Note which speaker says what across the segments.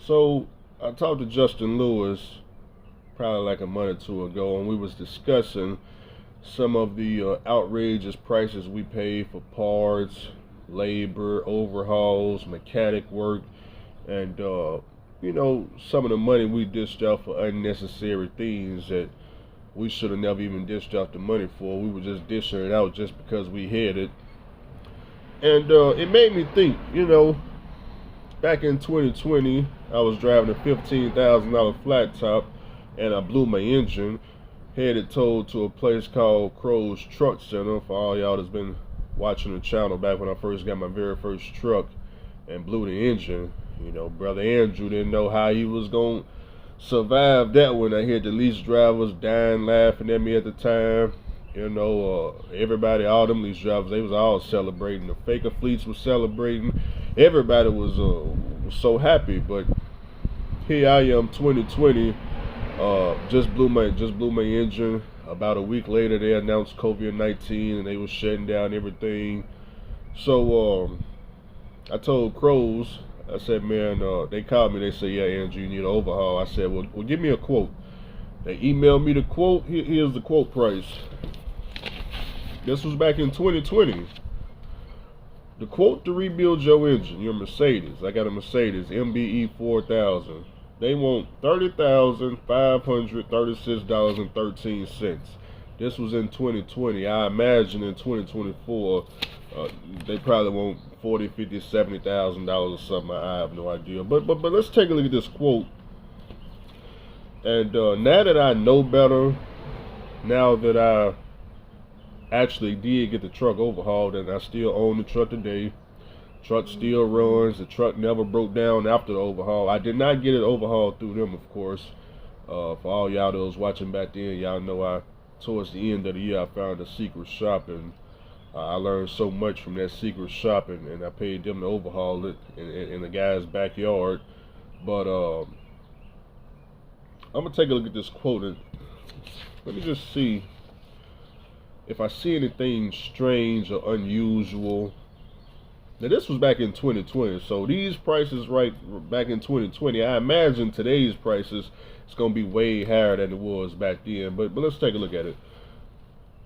Speaker 1: So I talked to Justin Lewis probably like a month or two ago, and we was discussing some of the outrageous prices we pay for parts, labor, overhauls, mechanic work, and some of the money we dished out for unnecessary things that we should have never even dished out the money for. We were just dishing it out just because we had it. And it made me think, back in 2020, I was driving a $15,000 flat top and I blew my engine. Had it towed to a place called Crow's Truck Center. For all y'all that's been watching the channel back when I first got my very first truck and blew the engine. Brother Andrew didn't know how he was going to survive that one. I heard the lease drivers dying laughing at me at the time. Everybody, all them lease drivers, they was all celebrating. The faker fleets was celebrating. Everybody was so happy. But here I am, 2020. Just blew my engine. About a week later, they announced COVID-19 and they was shutting down everything. So I told Crows, I said, man, they called me. They said, yeah, Andrew, you need an overhaul. I said, well, give me a quote. They emailed me the quote. Here's the quote price. This was back in 2020. The quote to rebuild your engine, your Mercedes. I got a Mercedes MBE 4000. They want $30,536.13. This was in 2020. I imagine in 2024, they probably want $40,000, $50,000, $70,000 or something. I have no idea. But let's take a look at this quote. And now that I know better, now that I actually did get the truck overhauled, and I still own the truck today. Truck still runs. The truck never broke down after the overhaul. I did not get it overhauled through them, of course. For all y'all that was watching back then, y'all know towards the end of the year, I found a secret shop, and I learned so much from that secret shop, and I paid them to overhaul it in the guy's backyard. But I'm gonna take a look at this quote, and let me just see if I see anything strange or unusual. Now this was back in 2020, so these prices right back in 2020, I imagine today's prices it's gonna be way higher than it was back then. But let's take a look at it.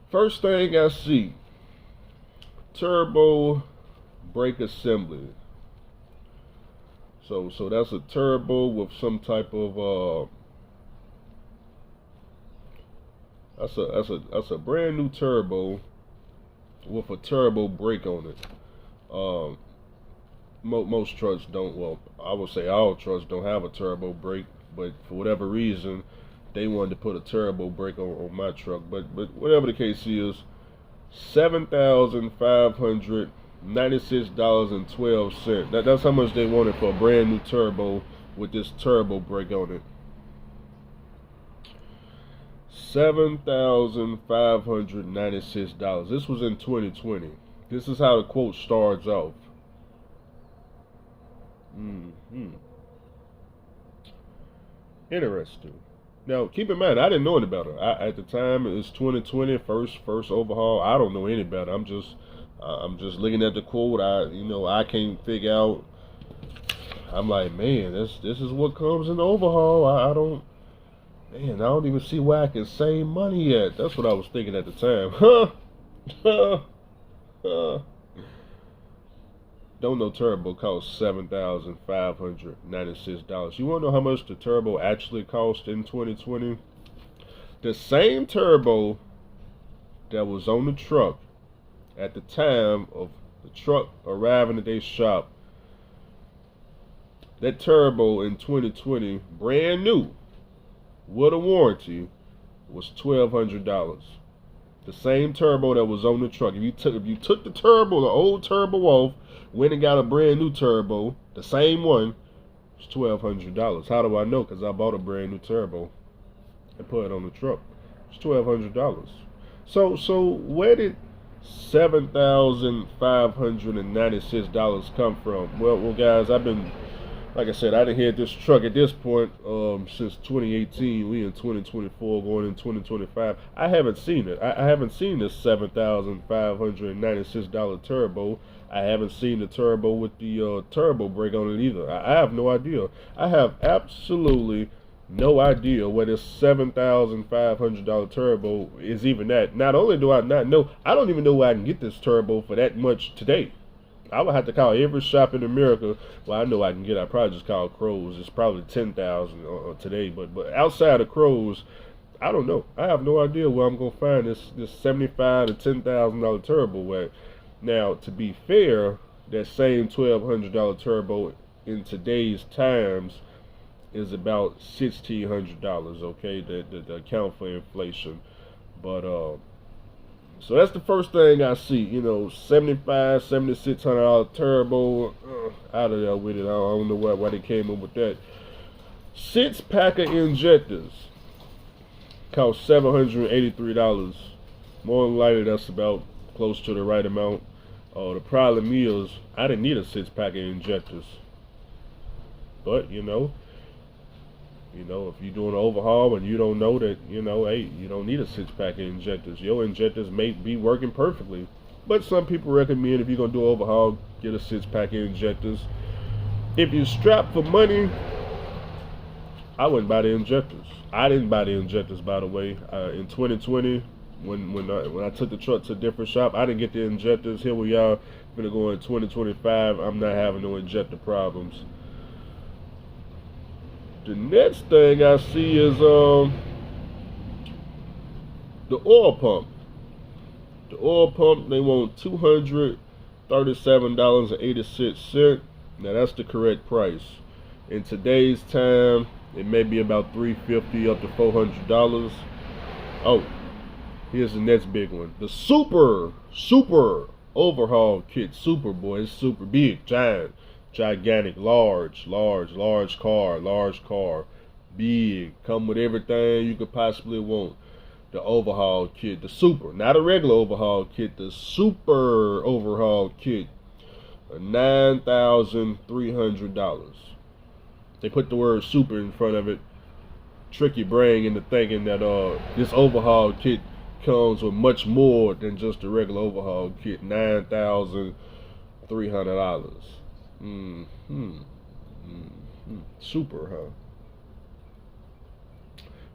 Speaker 1: First thing I see, turbo brake assembly. So that's a turbo with some type of that's a brand new turbo with a turbo brake on it. Most trucks don't. Well, I would say all trucks don't have a turbo brake, but for whatever reason, they wanted to put a turbo brake on my truck. But whatever the case is, $7,596.12. That's how much they wanted for a brand new turbo with this turbo brake on it. $7,596. This was in 2020. This is how the quote starts off. Interesting. Now, keep in mind, I didn't know any better. At the time, it was 2020, first overhaul. I don't know any better. I'm just looking at the quote. I can't figure out. I'm like, man, this is what comes in the overhaul. I don't even see where I can save money yet. That's what I was thinking at the time. Don't know turbo costs $7,596. You want to know how much the turbo actually cost in 2020? The same turbo that was on the truck at the time of the truck arriving at their shop, that turbo in 2020, brand new, with a warranty, was $1,200. The same turbo that was on the truck. If you took the turbo, the old turbo off, went and got a brand new turbo, the same one, it's $1,200. How do I know? Because I bought a brand new turbo and put it on the truck. It's $1,200. So where did $7,596 come from? Well, guys, I've been Like I said, I done had this truck at this point since 2018. We in 2024, going in 2025. I haven't seen it. I haven't seen this $7,596 turbo. I haven't seen the turbo with the turbo brake on it either. I have no idea. I have absolutely no idea where this $7,500 turbo is even at. Not only do I not know, I don't even know where I can get this turbo for that much today. I would have to call every shop in America. Well, I know I can get. I probably just call Kro's. It's probably 10,000 today, but outside of Kro's, I don't know. I have no idea where I'm gonna find this $75,000 to $10,000 turbo at. Now, to be fair, that same $1,200 turbo in today's times is about $1,600. Okay, to account for inflation, but so that's the first thing I see. You know, $7,500, $7,600 turbo. Out of there with it. I don't know why they came up with that. 6-pack of injectors cost $783. More than likely, that's about close to the right amount. The problem is, I didn't need a 6-pack of injectors. But you know, if you're doing an overhaul and you don't know that, hey, you don't need a 6-pack of injectors. Your injectors may be working perfectly. But some people recommend if you're going to do an overhaul, get a 6-pack of injectors. If you're strapped for money, I wouldn't buy the injectors. I didn't buy the injectors, by the way. In 2020, when I took the truck to a different shop, I didn't get the injectors. Here we are, going to go in 2025. I'm not having no injector problems. The next thing I see is the oil pump. The oil pump, they want $237.86. Now that's the correct price. In today's time, it may be about $350 up to $400. Oh, here's the next big one. The super overhaul kit. Super, boy, it's super big, gigantic, large car, big, come with everything you could possibly want. The overhaul kit, the super, not a regular overhaul kit, the super overhaul kit, $9,300. They put the word super in front of it, trick your brain into thinking that this overhaul kit comes with much more than just a regular overhaul kit. $9,300. Super, huh?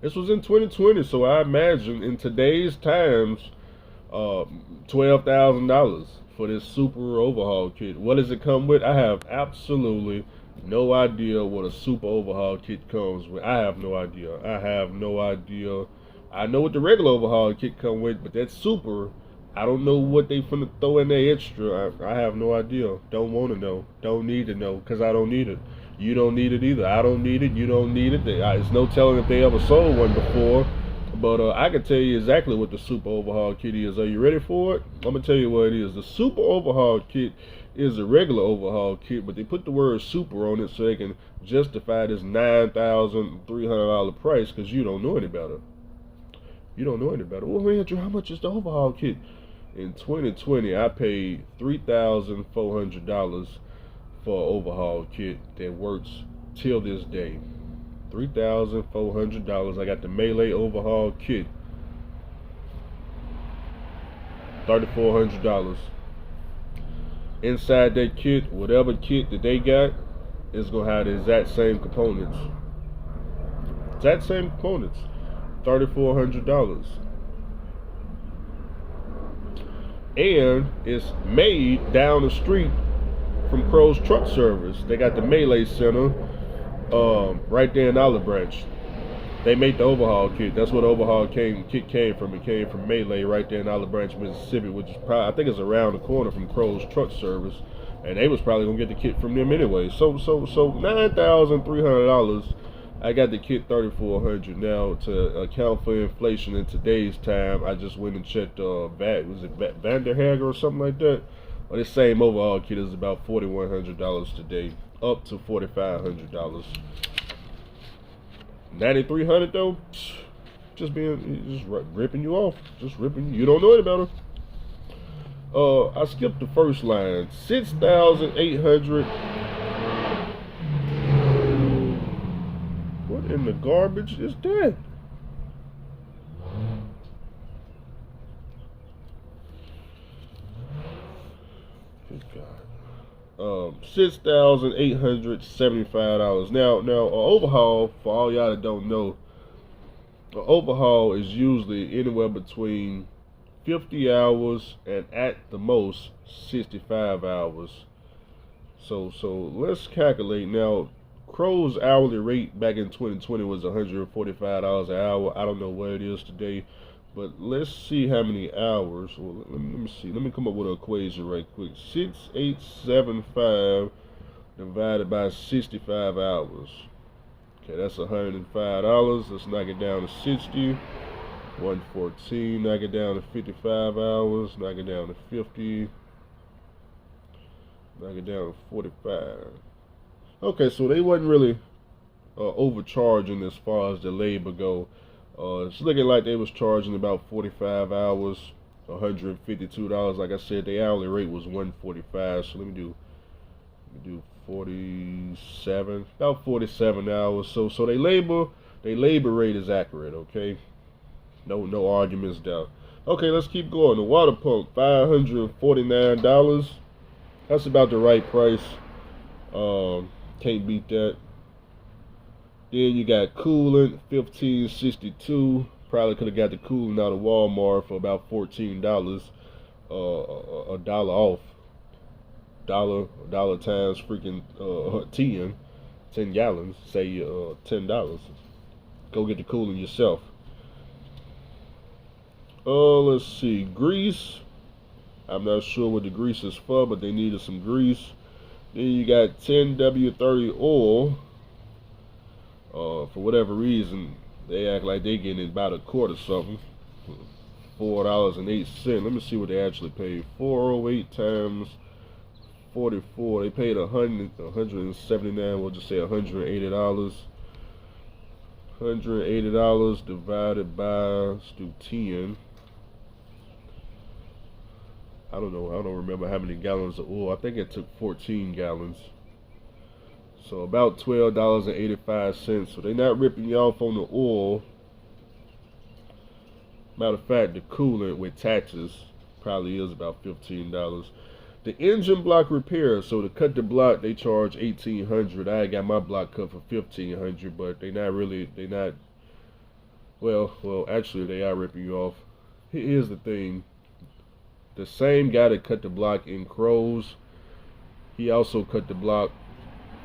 Speaker 1: This was in 2020, so I imagine in today's times, $12,000 for this super overhaul kit. What does it come with? I have absolutely no idea what a super overhaul kit comes with. I have no idea. I know what the regular overhaul kit come with, but that super, I don't know what they finna throw in there extra. I have no idea. Don't want to know. Don't need to know, because I don't need it. You don't need it either. I don't need it. You don't need it. It's no telling if they ever sold one before. But I can tell you exactly what the super overhaul kit is. Are you ready for it? I'm going to tell you what it is. The super overhaul kit is a regular overhaul kit, but they put the word super on it so they can justify this $9,300 price, because you don't know any better. You don't know any better. Well, Andrew, how much is the overhaul kit? In 2020, I paid $3,400 for an overhaul kit that works till this day. $3,400. I got the Melee overhaul kit. $3,400. Inside that kit, whatever kit that they got, is gonna have the exact same components. $3,400. And it's made down the street from Crow's Truck Service. They got the Melee Center right there in Olive Branch. They made the overhaul kit. That's where the overhaul kit came from. It came from Melee right there in Olive Branch, Mississippi, which is probably, I think it's around the corner from Crow's Truck Service. And they was probably gonna get the kit from them anyway. So $9,300. I got the kit $3,400. Now, to account for inflation in today's time, I just went and checked VAT. Was it Vanderhager or something like that? Well, this same overhaul kit is about $4,100 today, up to $4,500. $9,300 though, just ripping you off, just ripping you. You don't know any better. I skipped the first line. 6,800. in the garbage is that? Good God. $6,875. Now, an overhaul, for all y'all that don't know, an overhaul is usually anywhere between 50 hours and at the most 65 hours. So let's calculate now. Crow's hourly rate back in 2020 was $145 an hour. I don't know what it is today, but let's see how many hours. Well, let me see. Let me come up with an equation right quick. 6,875 divided by 65 hours. Okay, that's $105. Let's knock it down to 60. 114. Knock it down to 55 hours. Knock it down to 50. Knock it down to 45. Okay, so they wasn't really overcharging as far as the labor go. It's looking like they was charging about 45 hours, $152. Like I said, the hourly rate was $145. So let me do 47, about 47 hours. So they labor rate is accurate. Okay, no arguments there. Okay, let's keep going. The water pump, $549. That's about the right price. Can't beat that. Then you got coolant, $15.62. Probably could have got the coolant out of Walmart for about $14. A dollar off. Dollar times freaking 10 gallons. Say $10. Go get the coolant yourself. Let's see. Grease. I'm not sure what the grease is for, but they needed some grease. Then you got 10W30 oil. For whatever reason, they act like they getting about a quart or something. $4.08. Let me see what they actually paid. 408 times 44. They paid $179. We'll just say $180. $180 divided by, let's do 10. I don't know. I don't remember how many gallons of oil. I think it took 14 gallons. So about $12.85. So they're not ripping you off on the oil. Matter of fact, the coolant with taxes probably is about $15. The engine block repair. So to cut the block, they charge $1,800. I got my block cut for $1,500, but well, actually they are ripping you off. Here's the thing. The same guy that cut the block in Crows, he also cut the block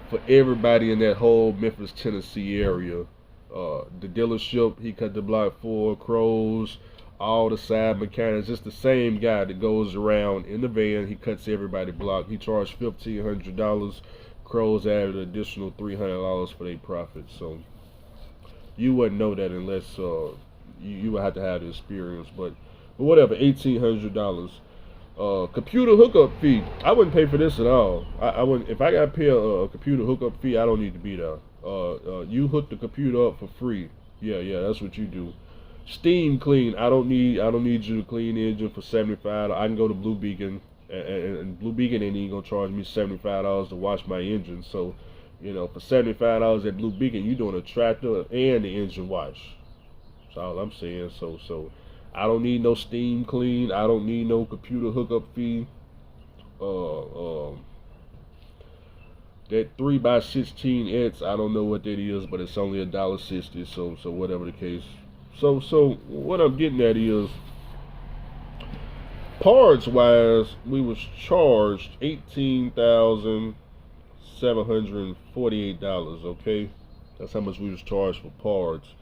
Speaker 1: for everybody in that whole Memphis, Tennessee area. The dealership, he cut the block for Crows, all the side mechanics. It's the same guy that goes around in the van. He cuts everybody block. He charged $1,500. Crows added an additional $300 for their profit. So you wouldn't know that unless you would have to have the experience. But whatever, $1,800. Computer hookup fee. I wouldn't pay for this at all. I wouldn't. If I got to pay a computer hookup fee, I don't need to be there. You hook the computer up for free. Yeah, that's what you do. Steam clean. I don't need you to clean the engine for $75. I can go to Blue Beacon, and Blue Beacon ain't even gonna charge me $75 to wash my engine. So, for $75 at Blue Beacon, you doing a tractor and the engine wash. That's all I'm saying. So I don't need no steam clean. I don't need no computer hookup fee. That 3x16 I don't know what that is, but it's only $1.60. So whatever the case. So what I'm getting at is, parts wise, we was charged $18,748. Okay, that's how much we was charged for parts.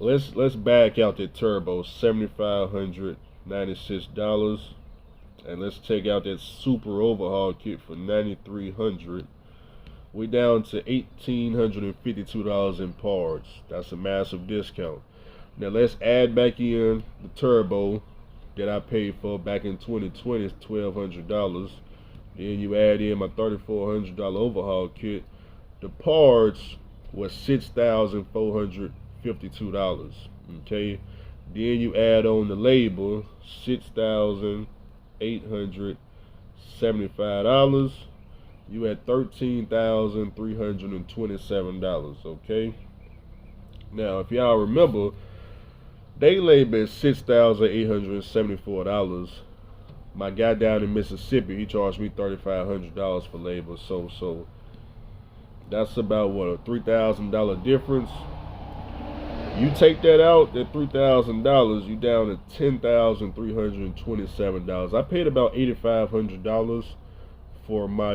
Speaker 1: Let's back out that turbo, $7,596, and let's take out that super overhaul kit for $9,300. We down to $1,852 in parts. That's a massive discount. Now let's add back in the turbo that I paid for back in 2020, $1,200. Then you add in my $3,400 overhaul kit. The parts was $6,452. Okay, then you add on the labor, $6,875. You had $13,327. Okay, Now, if y'all remember, they labor at $6,874. My guy down in Mississippi, he charged me $3,500 for labor. So that's about what, a $3,000 difference. You take that out, that $3,000, you down to $10,327. I paid about $8,500 for my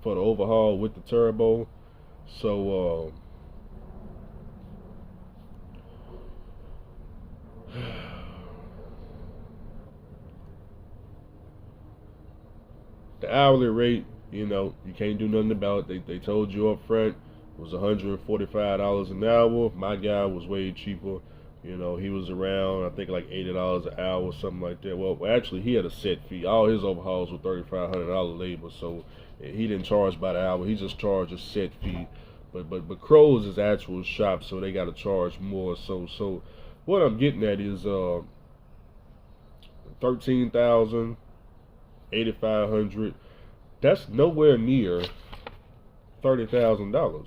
Speaker 1: for the overhaul with the turbo. So the hourly rate, you can't do nothing about it. They told you up front it was $145 an hour. My guy was way cheaper. He was around, I think, like $80 an hour or something like that. Well, actually, he had a set fee. All his overhauls were $3,500 labor, so he didn't charge by the hour. He just charged a set fee. But Crow's is actual shop, so they got to charge more. So what I'm getting at is $13,000, $8,500. That's nowhere near $30,000.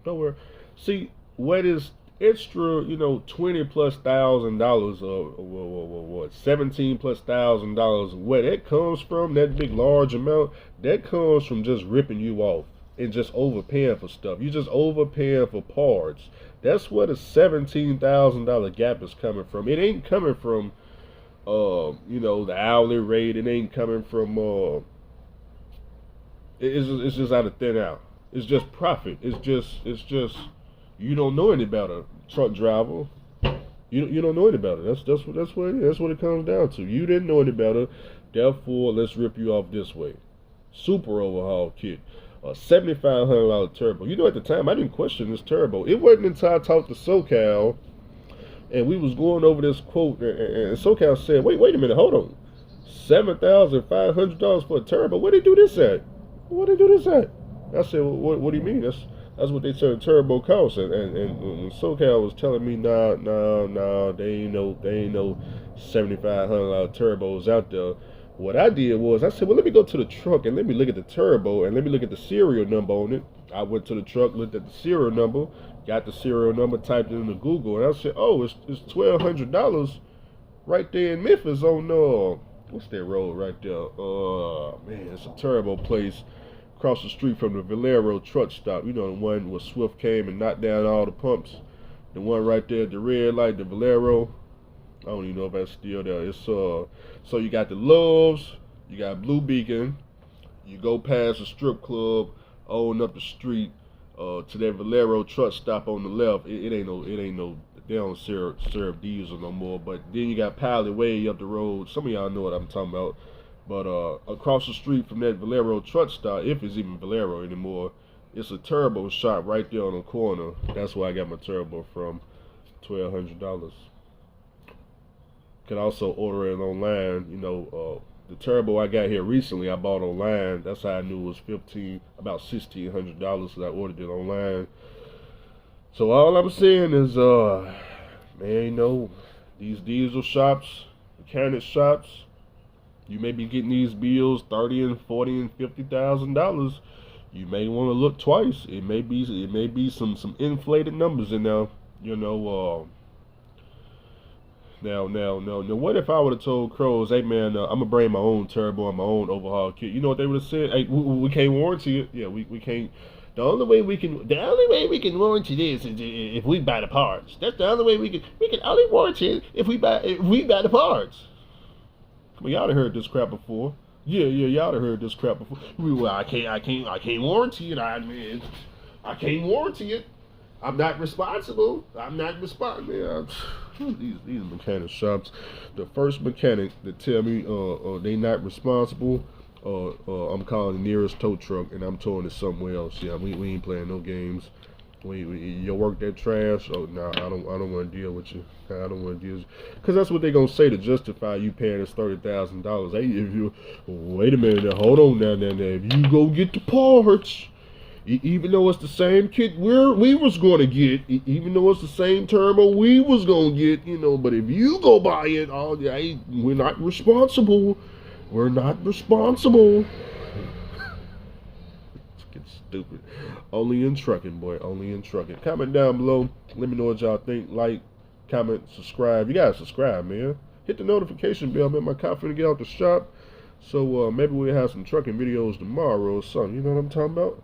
Speaker 1: Nowhere. See, what is extra, $20,000+ or what, $17,000+, where that comes from, that big large amount, that comes from just ripping you off and just overpaying for stuff. You just overpaying for parts. That's where the $17,000 gap is coming from. It ain't coming from the hourly rate. It ain't coming from it's just out of thin out. It's just profit. It's just you don't know any better, truck driver. You don't know any better. That's what it is. That's what it comes down to. You didn't know any better, therefore let's rip you off this way. Super overhaul kit. $7,500 turbo. At the time I didn't question this turbo. It wasn't until I talked to SoCal and we was going over this quote, and SoCal said, wait a minute, hold on. $7,500 for a turbo. Where they do this at? I said, well, what do you mean? That's what they said a turbo costs. And when SoCal was telling me, nah, they ain't no $7,500 turbos out there. What I did was, I said, well, let me go to the truck and let me look at the turbo and let me look at the serial number on it. I went to the truck, looked at the serial number, got the serial number, typed it into Google, and I said, oh, it's $1,200 right there in Memphis on what's that road right there? Man, it's a turbo place across the street from the Valero truck stop. The one where Swift came and knocked down all the pumps. The one right there at the red light, the Valero. I don't even know if that's still there. It's so you got the Loves, you got Blue Beacon, you go past the strip club, on up the street to that Valero truck stop on the left. It ain't no they don't serve diesel no more. But then you got Pilot way up the road. Some of y'all know what I'm talking about. But across the street from that Valero truck stop, if it's even Valero anymore, it's a turbo shop right there on the corner. That's where I got my turbo from. $1,200. Can also order it online. The turbo I got here recently, I bought online. That's how I knew it was about $1,600 because I ordered it online. So all I'm saying is, man, these diesel shops, mechanic shops, you may be getting these bills $30,000 and $40,000 and $50,000. You may want to look twice. It may be some inflated numbers in there. Now, what if I would have told Crows, hey man, I'm gonna bring my own turbo and my own overhaul kit? You know what they would have said? Hey, we can't warranty it. Yeah, we can't. The only way we can warranty this is if we buy the parts. That's the only way we can only warranty it if we buy the parts. Come on, y'all have heard this crap before. Yeah, y'all have heard this crap before. Well, I can't warranty it. I can't warranty it. I'm not responsible. These mechanic shops, the first mechanic that tell me they not responsible, I'm calling the nearest tow truck and I'm towing it somewhere else. Yeah, we ain't playing no games. You work that trash? Oh no, I don't want to deal with you. I don't want to deal with you. Because that's what they gonna say to justify you paying us $30,000. Hey, if you wait a minute, now, hold on now. If you go get the parts, even though it's the same kit we was going to get, even though it's the same turbo we was going to get, but if you go buy it, we're not responsible. We're not responsible. Let's get Stupid. Only in trucking, boy. Only in trucking. Comment down below. Let me know what y'all think. Like, comment, subscribe. You gotta subscribe, man. Hit the notification bell. Man, my car finna get out the shop. So maybe we'll have some trucking videos tomorrow or something. You know what I'm talking about?